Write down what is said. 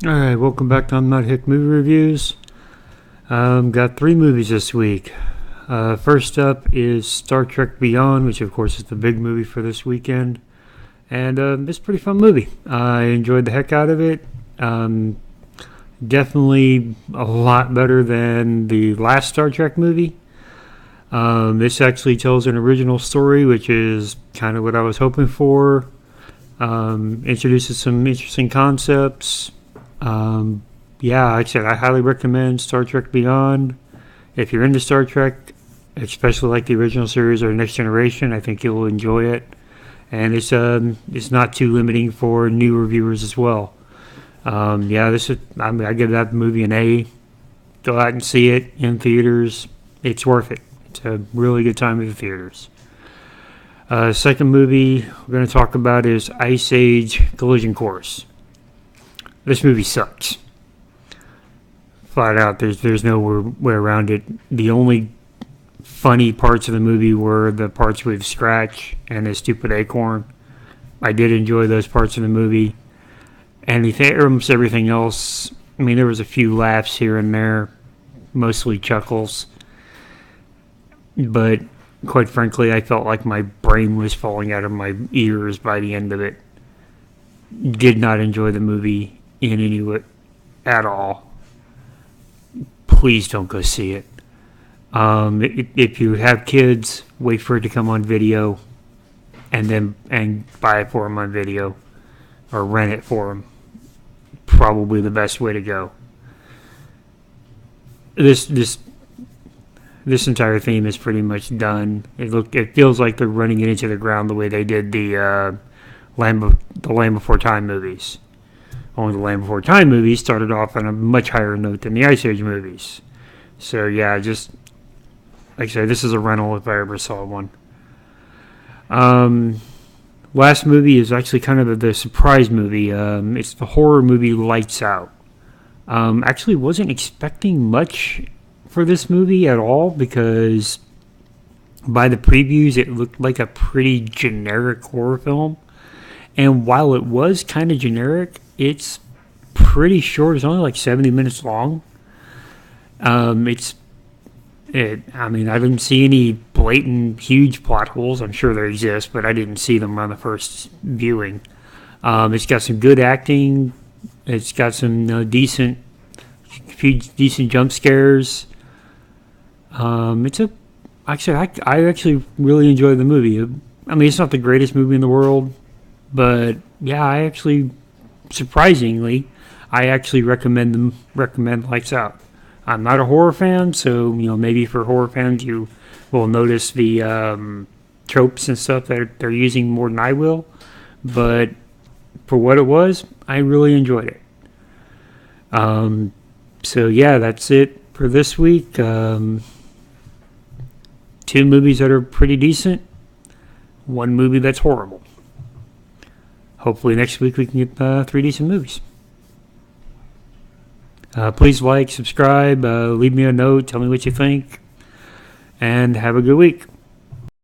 Alright, welcome back to HICK movie reviews. Got 3 movies this week. First up is Star Trek Beyond, which of course is the big movie for this weekend. And it's a pretty fun movie. I enjoyed the heck out of it. Definitely a lot better than the last Star Trek movie. This actually tells an original story, which is kind of what I was hoping for. Introduces some interesting concepts. Yeah, like I said, I highly recommend Star Trek Beyond. If you're into Star Trek, especially like the original series or Next Generation, I think you'll enjoy it. And it's not too limiting for new reviewers as well. Yeah, I give that movie an A. Go out and see it in theaters. It's worth it. It's a really good time in the theaters. Second movie we're going to talk about is Ice Age Collision Course. This movie sucks. Flat out, there's no way around it. The only funny parts of the movie were the parts with Scratch and his stupid acorn. I did enjoy those parts of the movie. And almost everything else, I mean, there was a few laughs here and there, mostly chuckles. But quite frankly, I felt like my brain was falling out of my ears by the end of it. Did not enjoy the movie in any way at all. Please don't go see it. If you have kids, wait for it to come on video, and buy it for them on video, or rent it for them. Probably the best way to go. This entire theme is pretty much done. It feels like they're running it into the ground the way they did the Land Before Time movies. Only the Land Before Time movies started off on a much higher note than the Ice Age movies. So yeah, just like I said, this is a rental if I ever saw one. Last movie is actually kind of the surprise movie. It's the horror movie Lights Out. Actually wasn't expecting much for this movie at all because by the previews it looked like a pretty generic horror film. And while it was kind of generic, it's pretty short. It's only like 70 minutes long. I didn't see any blatant, huge plot holes. I'm sure there exist, but I didn't see them on the first viewing. It's got some good acting. It's got some decent jump scares. I actually really enjoyed the movie. I mean, it's not the greatest movie in the world, but yeah, surprisingly, I actually recommend Lights Out. I'm not a horror fan, so maybe for horror fans you will notice the tropes and stuff that they're using more than I will. But for what it was, I really enjoyed it. So yeah, that's it for this week. 2 movies that are pretty decent. 1 movie that's horrible. Hopefully next week we can get 3 decent movies. Please like, subscribe, leave me a note, tell me what you think, and have a good week.